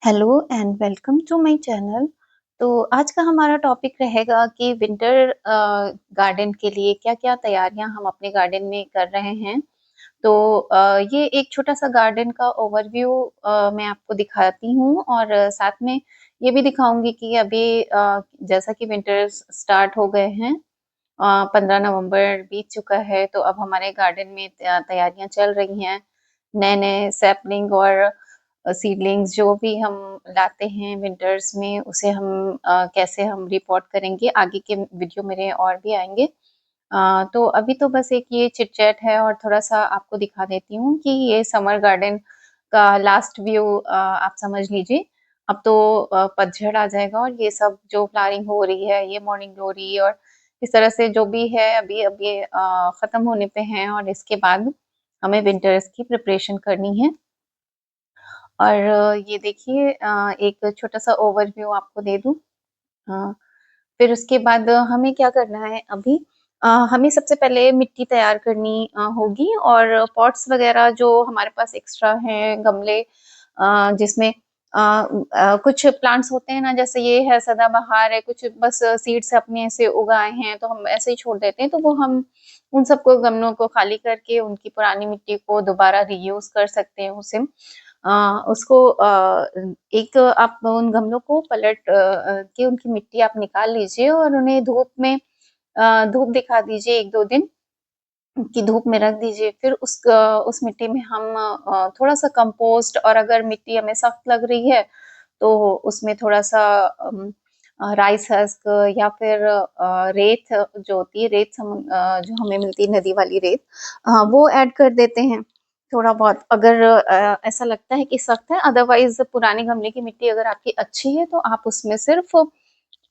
Hello and welcome to my channel. तो आज का हमारा टॉपिक रहेगा कि विंटर गार्डन के लिए क्या-क्या तैयारियां हम अपने गार्डन में कर रहे हैं। तो ये एक छोटा-सा गार्डन का ओवरव्यू मैं आपको दिखाती हूँ और साथ में ये भी दिखाऊँगी कि अभी जैसा कि विंटर्स स्टार्ट हो गए हैं, 15 नवंबर बीत चुका है, तो अब हमारे गार्डन में तैयारियां चल रही हैं। नए-नए सैपलिंग और सीडलिंग्स जो भी हम लाते हैं विंटर्स में, उसे हम कैसे हम रिपोर्ट करेंगे, आगे के वीडियो मेरे और भी आएँगे। तो अभी तो बस एक ये चिट-चैट है और थोड़ा-सा आपको दिखा देती हूँ कि ये समर गार्डन का लास्ट व्यू आप समझ लीजिए। अब तो पतझड़ आ जाएगा और ये सब जो फ्लावरिंग हो रही है, ये मॉर्निंग ग्लोरी और इस तरह से जो भी है अभी अब ये खत्म होने पे हैं और इसके बाद हमें विंटर्स की प्रिपरेशन करनी है। और ये देखिए एक छोटा-सा ओवरव्यू आपको दे दूँ। अ, फिर उसके बाद हमें क्या करना है अभी, हमें सबसे पहले मिट्टी तैयार करनी होगी और पॉट्स वगैरह जो हमारे पास एक्स्ट्रा हैं, गमले जिसमें कुछ प्लांट्स होते हैं ना, जैसे ये है सदाबहार है, कुछ बस सीड से अपने से उगाए हैं, तो हम ऐसे ही छोड़ देते हैं, तो वो हम उन सबको गमलों को खाली करके उनकी पुरानी मिट्टी को दोबारा रीयूज़ कर सकते हैं उसे। उसको एक आप उन गमलों को पलट के उनकी मिट्टी आप निकाल लीजिए और उन्हें धूप में धूप दिखा दीजिए 1-2 दिन की धूप में रख दीजिए। फिर उस मिट्टी में हम थोड़ा-सा कंपोस्ट और अगर मिट्टी हमें सख्त लग रही है, तो उसमें थोड़ा-सा राइस हस्क या फिर रेत जो होती है, जो हमें मिलती है नदी वाली रेत, वो ऐड कर देते हैं थोड़ा बहुत। अगर ऐसा लगता है कि सख्त है, अदरवाइज़ पुराने गमले की मिट्टी अगर आपकी अच्छी है, तो आप उसमें सिर्फ़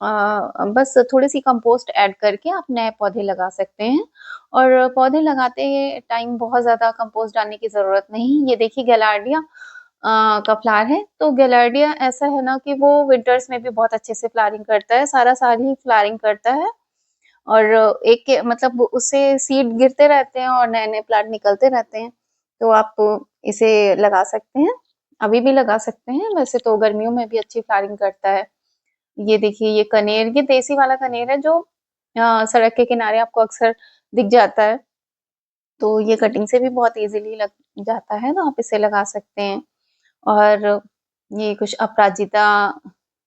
बस थोड़ी-सी कंपोस्ट ऐड करके आप नए पौधे लगा सकते हैं और पौधे लगाते टाइम बहुत ज़्यादा कंपोस्ट डालने की ज़रूरत नहीं। ये देखिए गैलार्डिया का फ्लावर है, तो गैलार्डिया ऐसा है ना कि वो विंटर्स में भी बहुत अच्छे से फ्लावरिंग करता है, सारा साल ही फ्लावरिंग करता है और एक के मतलब उससे सीड गिरते रहते हैं और नए-नए प्लांट निकलते रहते हैं। तो आप इसे लगा सकते हैं, अभी भी लगा सकते हैं, वैसे तो गर्मियों में भी अच्छी फ्लावरिंग करता है। ये देखिए ये कनेर, ये देसी वाला कनेर है जो सड़क के किनारे आपको अक्सर दिख जाता है। तो ये कटिंग से भी बहुत ईज़िली लग जाता है, तो आप इसे लगा सकते हैं। और ये कुछ अपराजिता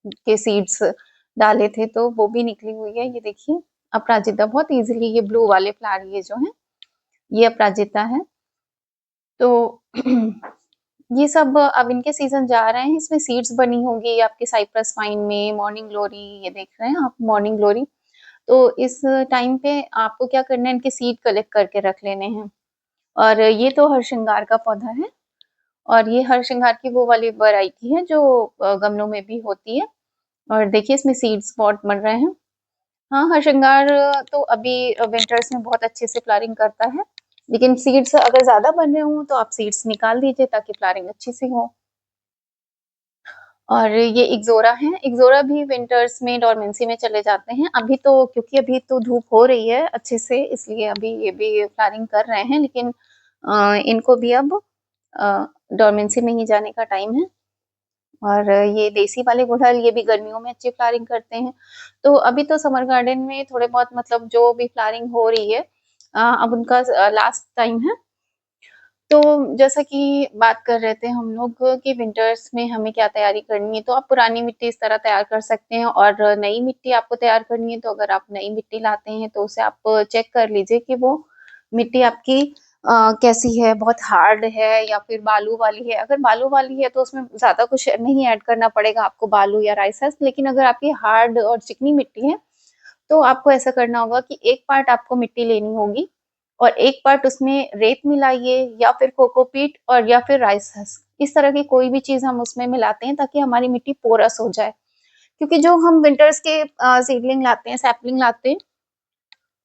के सीड्स डाले थे, तो वो भी निकली हुई है, ये देखिए। अपराजिता बहुत ईज़िली, ये ब्लू वाले फ्लावर ये जो हैं, ये अपराजिता है। तो ये सब अब इनके सीज़न जा रहे हैं, इसमें सीड्स बनी होंगी आपके साइप्रस वाइन में, मॉर्निंग ग्लोरी ये देख रहे हैं आप मॉर्निंग ग्लोरी। तो इस टाइम पे आपको क्या करना है, इनके सीड कलेक्ट करके रख लेने हैं। और ये तो हरसिंगार का पौधा है और ये हरसिंगार की वो वाली वैरायटी है जो गमलों में भी होती है और देखिए इसमें सीड्स बहुत बन रहे हैं। हाँ, हरसिंगार तो अभी विंटर्स में बहुत अच्छे से फ्लावरिंग करता है, लेकिन सीड्स अगर ज़्यादा बन रहे हों तो आप सीड्स निकाल दीजिए ताकि फ्लावरिंग अच्छी सी हो। और ये इक्ज़ोरा है, इक्ज़ोरा भी विंटर्स में डोरमेंसी में चले जाते हैं। अभी तो क्योंकि अभी तो धूप हो रही है अच्छे से, इसलिए अभी ये भी फ्लावरिंग कर रहे हैं, लेकिन इनको भी अब अ, डोरमेंसी में ही जाने का टाइम है। और ये देसी वाले गुड़हल, ये भी गर्मियों में अच्छी फ्लावरिंग करते हैं। तो अभी तो समर गार्डन में थोड़े बहुत मतलब जो भी फ्लावरिंग हो रही है, अब उनका लास्ट टाइम है। तो जैसा कि बात कर रहे थे हम लोग कि विंटर्स में हमें क्या तैयारी करनी है, तो आप पुरानी मिट्टी इस तरह तैयार कर सकते हैं और नई मिट्टी आपको तैयार करनी है, तो अगर आप नई मिट्टी लाते हैं, तो उसे आप चेक कर लीजिए कि वो मिट्टी आपकी कैसी है, बहुत हार्ड है या फिर बालू वाली है। अगर बालू वाली है, तो उसमें ज़्यादा कुछ नहीं ऐड करना पड़ेगा आपको बालू या राइस हस्क, लेकिन अगर आपकी हार्ड और चिकनी मिट्टी है, तो आपको ऐसा करना होगा कि एक पार्ट आपको मिट्टी लेनी होगी और एक पार्ट उसमें रेत मिलाइए या फिर कोकोपीट और या फिर राइस हस्क। इस तरह की कोई भी चीज़ हम उसमें मिलाते हैं ताकि हमारी मिट्टी पोरस हो जाए। क्योंकि जो हम विंटर्स के सीडलिंग लाते हैं, सैपलिंग लाते हैं,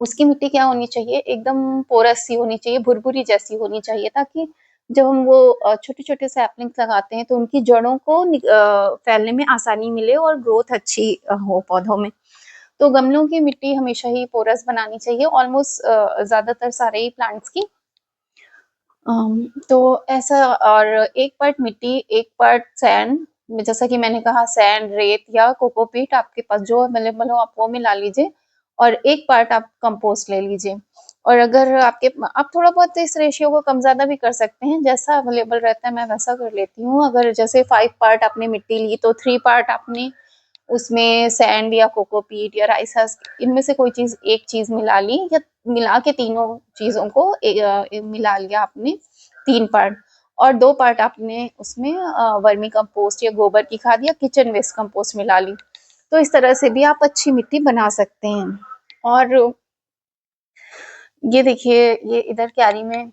उसकी मिट्टी क्या होनी चाहिए, एकदम पोरस सी होनी चाहिए, भुरभुरी जैसी होनी चाहिए ताकि जब हम वो छोटे-छोटे सैपलिंग्स लगाते हैं तो उनकी जड़ों को फैलने में आसानी मिले और ग्रोथ अच्छी हो पौधों में। तो गमलों की मिट्टी हमेशा ही पोरस बनानी चाहिए ऑलमोस्ट ज़्यादातर सारे ही प्लांट्स की। तो ऐसा, और एक पार्ट मिट्टी, एक पार्ट सैंड, जैसा कि मैंने कहा सैंड, रेत या कोकोपीट आपके पास जो अवेलेबल हो आप वो मिला लीजिए, और एक पार्ट आप कंपोस्ट ले लीजिए। और अगर आप थोड़ा बहुत इस रेशियो को कम ज़्यादा भी कर सकते हैं, जैसा अवेलेबल रहता है मैं वैसा कर लेती हूँ। अगर जैसे 5 पार्ट आपने मिट्टी ली तो 3 पार्ट आपने उसमें सैंड या कोकोपीट या राइस हस्क, इनमें से कोई चीज़, एक चीज़ मिला ली, या मिला के तीनों चीज़ों को मिला लिया आपने 3 पार्ट, और 2 पार्ट आपने उसमें वर्मी कंपोस्ट या गोबर की खाद या किचन वेस्ट कंपोस्ट मिला ली। तो इस तरह से भी आप अच्छी मिट्टी बना सकते हैं। और ये देखिए, ये इधर क्यारी में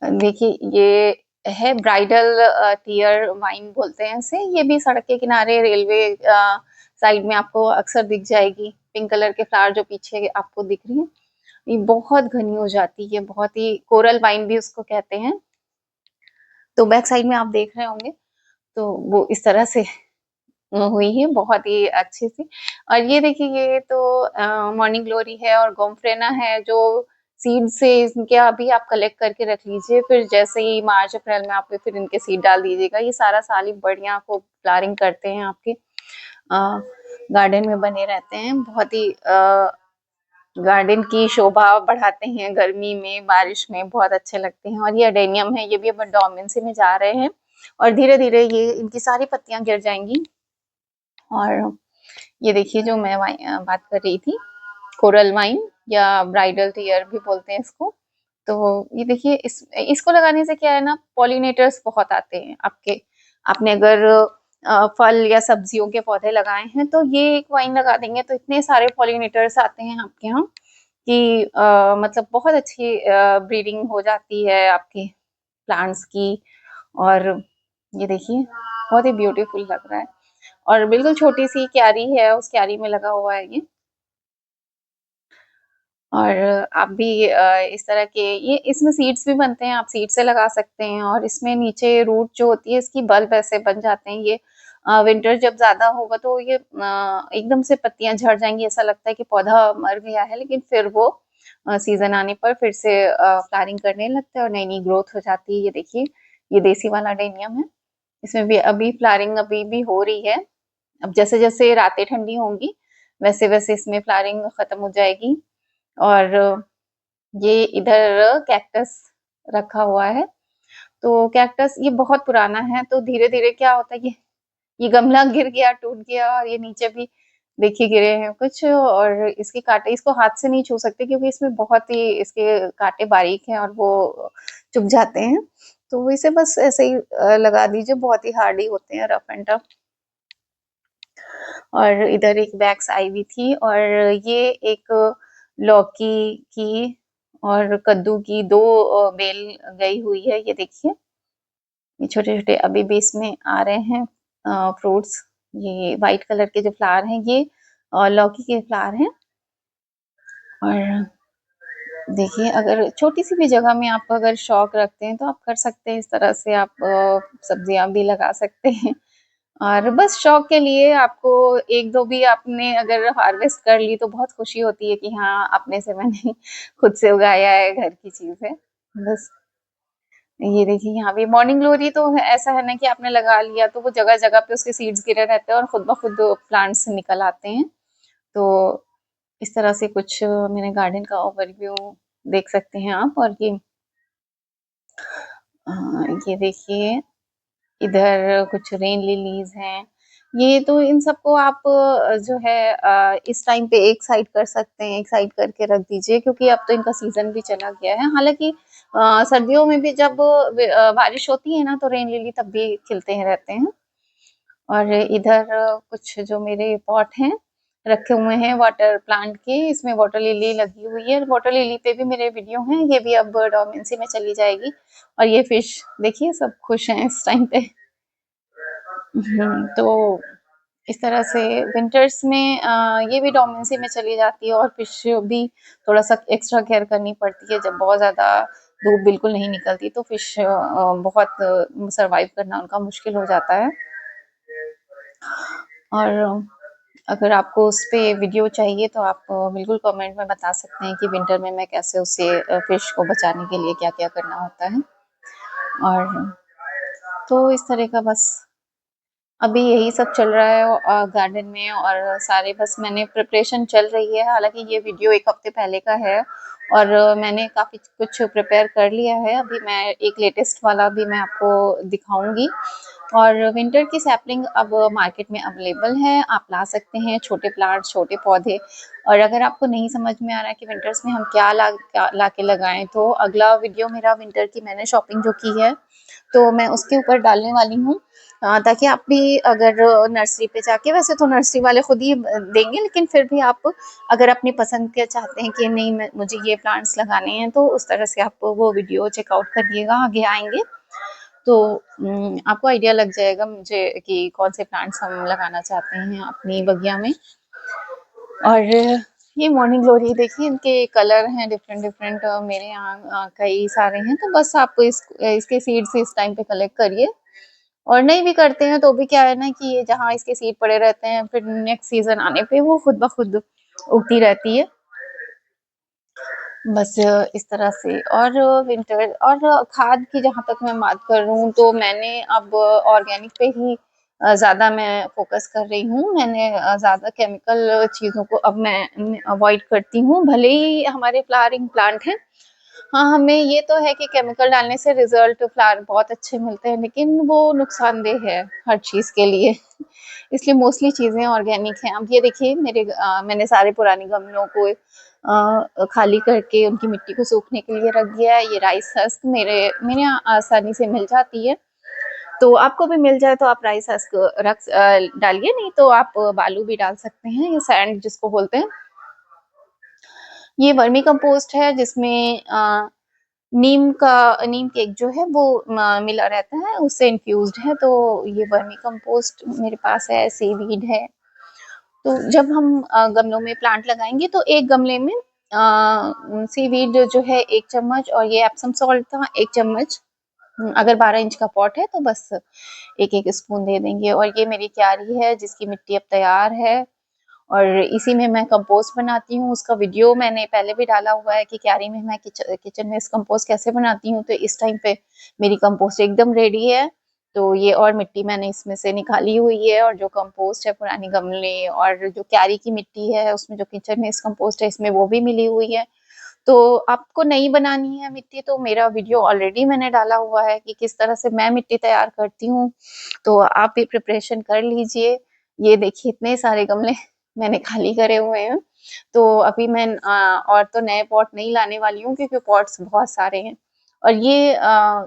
देखिए, ये है ब्राइडल टियर वाइन बोलते हैं इसे। ये भी सड़क के किनारे, रेलवे साइड में आपको अक्सर दिख जाएगी। पिंक कलर के फ्लावर जो पीछे आपको दिख रही है, ये बहुत घनी हो जाती है, बहुत ही कोरल वाइन भी उसको कहते हैं। तो बैक साइड में आप देख रहे होंगे, तो वो इस तरह से हुई है, बहुत ही अच्छी सी। और ये देखिए, ये तो मॉर्निंग ग्लोरी है और गोम्फ्रेना है, जो सीड से इनके अभी आप कलेक्ट करके रख लीजिए, फिर जैसे ही मार्च अप्रैल में आप फिर इनके सीड डाल दीजिएगा। ये सारा साल ही बढ़िया आपको फ्लावरिंग करते हैं, आपके गार्डन में बने रहते हैं, बहुत ही गार्डन की शोभा बढ़ाते हैं। गर्मी में, बारिश में बहुत अच्छे लगते हैं। और ये अडेनियम है, ये भी अब डोमेंसी में जा रहे हैं, और धीरे धीरे ये इनकी सारी पत्तियां गिर जाएंगी। और ये देखिए, जो मैं बात कर रही थी, कोरल वाइन या ब्राइडल टियर भी बोलते हैं इसको। तो ये देखिए, इसको लगाने से क्या है ना, पॉलिनेटर्स बहुत आते हैं आपके। आपने अगर फल या सब्जियों के पौधे लगाए हैं तो ये एक वाइन लगा देंगे तो इतने सारे पॉलिनेटर्स आते हैं आपके यहाँ कि मतलब बहुत अच्छी ब्रीडिंग हो जाती है आपके प्लांट्स की। और ये देखिए, बहुत ही ब्यूटीफुल लग रहा है, और बिल्कुल छोटी सी क्यारी है, उस क्यारी में लगा हुआ है ये। और आप भी इस तरह के, ये इसमें सीड्स भी बनते हैं, आप सीड से लगा सकते हैं। और इसमें नीचे रूट जो होती है इसकी, बल्ब ऐसे बन जाते हैं। ये विंटर जब ज्यादा होगा तो ये एकदम से पत्तियां झड़ जाएंगी, ऐसा लगता है कि पौधा मर गया है, लेकिन फिर वो सीजन आने पर फिर से फ्लावरिंग करने लगता है और नई नई ग्रोथ हो जाती है। ये देखिए, ये देसी वाला डेनियम है, इसमें भी अभी फ्लावरिंग अभी भी हो रही है। अब जैसे जैसे रातें ठंडी होंगी वैसे वैसे इसमें फ्लावरिंग खत्म हो जाएगी। और ये इधर कैक्टस रखा हुआ है, तो कैक्टस ये बहुत पुराना है, तो धीरे धीरे क्या होता है, ये गमला गिर गया, टूट गया, और ये नीचे भी देखिए गिरे हैं कुछ। और इसके कांटे, इसको हाथ से नहीं छू सकते क्योंकि इसमें बहुत ही इसके कांटे बारीक हैं और वो चुभ जाते हैं। तो इसे बस ऐसे ही लगा दीजिए, बहुत ही हार्डी होते हैं, रफ एंड टफ। और इधर एक वैक्स आई हुई थी, और ये एक लौकी की और कद्दू की दो बेल गई हुई है। ये देखिए, ये छोटे छोटे अभी भी इसमें आ रहे हैं फ्रूट्स। ये वाइट कलर के जो फ्लावर हैं, ये लौकी के फ्लावर हैं। और देखिए, अगर छोटी सी भी जगह में आप अगर शौक रखते हैं तो आप कर सकते हैं, इस तरह से आप सब्जियां भी लगा सकते हैं। और बस शौक के लिए आपको एक दो भी आपने अगर हार्वेस्ट कर ली तो बहुत खुशी होती है कि हाँ, अपने से मैंने खुद से उगाया है, घर की चीज है। बस ये देखिए, यहाँ भी मॉर्निंग ग्लोरी तो ऐसा है ना कि आपने लगा लिया तो वो जगह जगह पे उसके सीड्स गिरे रहते हैं और खुद ब खुद प्लांट्स निकल आते हैं। तो इस तरह से कुछ मेरे गार्डन का ओवरव्यू देख सकते हैं आप। और ये देखिए, इधर कुछ रेन लिलीज हैं। ये तो इन सबको आप जो है इस टाइम पे एक साइड कर सकते हैं, एक साइड करके रख दीजिए, क्योंकि अब तो इनका सीजन भी चला गया है। हालांकि सर्दियों में भी जब बारिश होती है ना तो रेन लिली तब भी खिलते हैं रहते हैं। और इधर कुछ जो मेरे पॉट हैं रखे हुए हैं वाटर प्लांट के, इसमें वाटर लिली लगी हुई है। वाटर लिली पे भी मेरे वीडियो हैं, ये भी अब डोमेंसी में चली जाएगी। और ये फिश देखिए, सब खुश हैं इस टाइम पे। तो इस तरह से विंटर्स में ये भी डोमेंसी में चली जाती है, और फिश भी थोड़ा सा एक्स्ट्रा केयर करनी पड़ती है। जब बहुत ज़्यादा धूप बिल्कुल नहीं निकलती तो फिश बहुत सरवाइव करना उनका मुश्किल हो जाता है। और अगर आपको उस पे वीडियो चाहिए तो आप बिल्कुल कमेंट में बता सकते हैं कि विंटर में मैं कैसे उसे फिश को बचाने के लिए क्या-क्या करना होता है। और तो इस तरह का बस अभी यही सब चल रहा है गार्डन में, और सारे बस मैंने प्रिपरेशन चल रही है। हालाँकि ये वीडियो 1 हफ्ते पहले का है और मैंने काफ़ी कुछ प्रिपेयर कर लिया है। अभी मैं एक लेटेस्ट वाला भी मैं आपको दिखाऊँगी। और विंटर की सैपलिंग अब मार्केट में अवेलेबल है, आप ला सकते हैं छोटे प्लांट, छोटे पौधे। और अगर आपको नहीं समझ में आ रहा है कि विंटर्स में हम क्या ला के लगाएँ, तो अगला वीडियो मेरा विंटर की मैंने शॉपिंग जो की है, तो मैं उसके ऊपर डालने वाली हूँ, ताकि आप भी अगर नर्सरी पे जाके, वैसे तो नर्सरी वाले खुद ही देंगे, लेकिन फिर भी आप अगर अपनी पसंद के चाहते हैं कि नहीं मुझे ये प्लांट्स लगाने हैं, तो उस तरह से आप वो वीडियो चेकआउट करिएगा, आगे आएंगे तो आपको आइडिया लग जाएगा मुझे कि कौन से प्लांट्स हम लगाना चाहते हैं अपनी बगिया में। और ये मॉर्निंग ग्लोरी देखिए, इनके कलर हैं डिफरेंट डिफरेंट, मेरे यहाँ कई सारे हैं। तो बस आप इसके सीड्स इस टाइम पे कलेक्ट करिए, और नहीं भी करते हैं तो भी क्या है ना कि ये जहाँ इसके सीड पड़े रहते हैं, फिर नेक्स्ट सीजन आने पे वो खुद ब खुद उगती रहती है। बस इस तरह से। और विंटर और खाद की जहाँ तक मैं बात करूँ, तो मैंने अब ऑर्गेनिक पे ही ज़्यादा मैं फ़ोकस कर रही हूँ। मैंने ज़्यादा केमिकल चीज़ों को अब मैं अवॉइड करती हूँ, भले ही हमारे फ्लावरिंग प्लांट हैं। हाँ, हमें ये तो है कि केमिकल डालने से रिज़ल्ट फ्लावर बहुत अच्छे मिलते हैं, लेकिन वो नुकसानदेह है हर चीज़ के लिए। इसलिए मोस्टली चीज़ें ऑर्गेनिक हैं। अब ये देखिए मैंने सारे पुराने गमलों को खाली करके उनकी मिट्टी को सूखने के लिए रख दिया है। ये राइस हस्क मेरे यहाँ आसानी से मिल जाती है, तो आपको भी मिल जाए तो आप राइस हस्क डालिए, नहीं तो आप बालू भी डाल सकते हैं, ये सैंड जिसको बोलते हैं। ये वर्मी कंपोस्ट है, जिसमें नीम केक जो है वो मिला रहता है, उससे इन्फ्यूज्ड है। तो ये वर्मी कंपोस्ट मेरे पास है, सीवीड है। तो जब हम गमलों में प्लांट लगाएंगे, तो एक गमले में सीवीड जो है 1 चम्मच, और ये एप्सम सॉल्ट था 1 चम्मच। अगर 12 इंच का पॉट है तो बस 1-1 स्पून दे देंगे। और ये मेरी क्यारी है जिसकी मिट्टी अब तैयार है, और इसी में मैं कंपोस्ट बनाती हूँ। उसका वीडियो मैंने पहले भी डाला हुआ है कि क्यारी में मैं किचन में इस कंपोस्ट कैसे बनाती हूँ। तो इस टाइम पे मेरी कंपोस्ट एकदम रेडी है। तो ये और मिट्टी मैंने इसमें से निकाली हुई है, और जो कंपोस्ट है पुराने गमले और जो क्यारी की मिट्टी है उसमें जो किचन में इस कंपोस्ट है, इसमें वो भी मिली हुई है। तो आपको नहीं बनानी है मिट्टी, तो मेरा वीडियो ऑलरेडी मैंने डाला हुआ है कि किस तरह से मैं मिट्टी तैयार करती हूँ। तो आप भी प्रिपरेशन कर लीजिए। ये देखिए इतने सारे गमले मैंने खाली करे हुए हैं। तो अभी मैं और तो नए पॉट नहीं लाने वाली हूँ, क्योंकि पॉट्स बहुत सारे हैं। और ये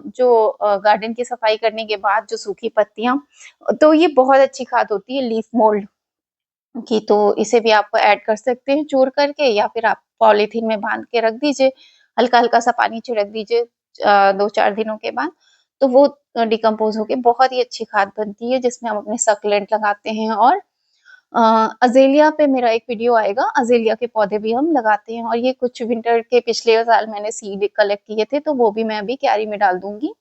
जो गार्डन की सफाई करने के बाद जो सूखी पत्तियाँ, तो ये बहुत अच्छी खाद होती है लीफ मोल्ड की। तो इसे भी आप ऐड कर सकते हैं चूर करके, या फिर आप पॉलीथीन में बांध के रख दीजिए, हल्का-हल्का सा पानी छिड़क दीजिए 2-4 दिनों के बाद, तो वो डिकम्पोज़ होके बहुत ही अच्छी खाद बनती है, जिसमें हम अपने सक्लेंट लगाते हैं। और अज़ेलिया पे मेरा एक वीडियो आएगा, अज़ेलिया के पौधे भी हम लगाते हैं, और ये कुछ विंटर के पिछले साल मैंने सीड कलेक्ट किए थे, तो वो भी मैं अभी क्यारी में डाल दूँगी।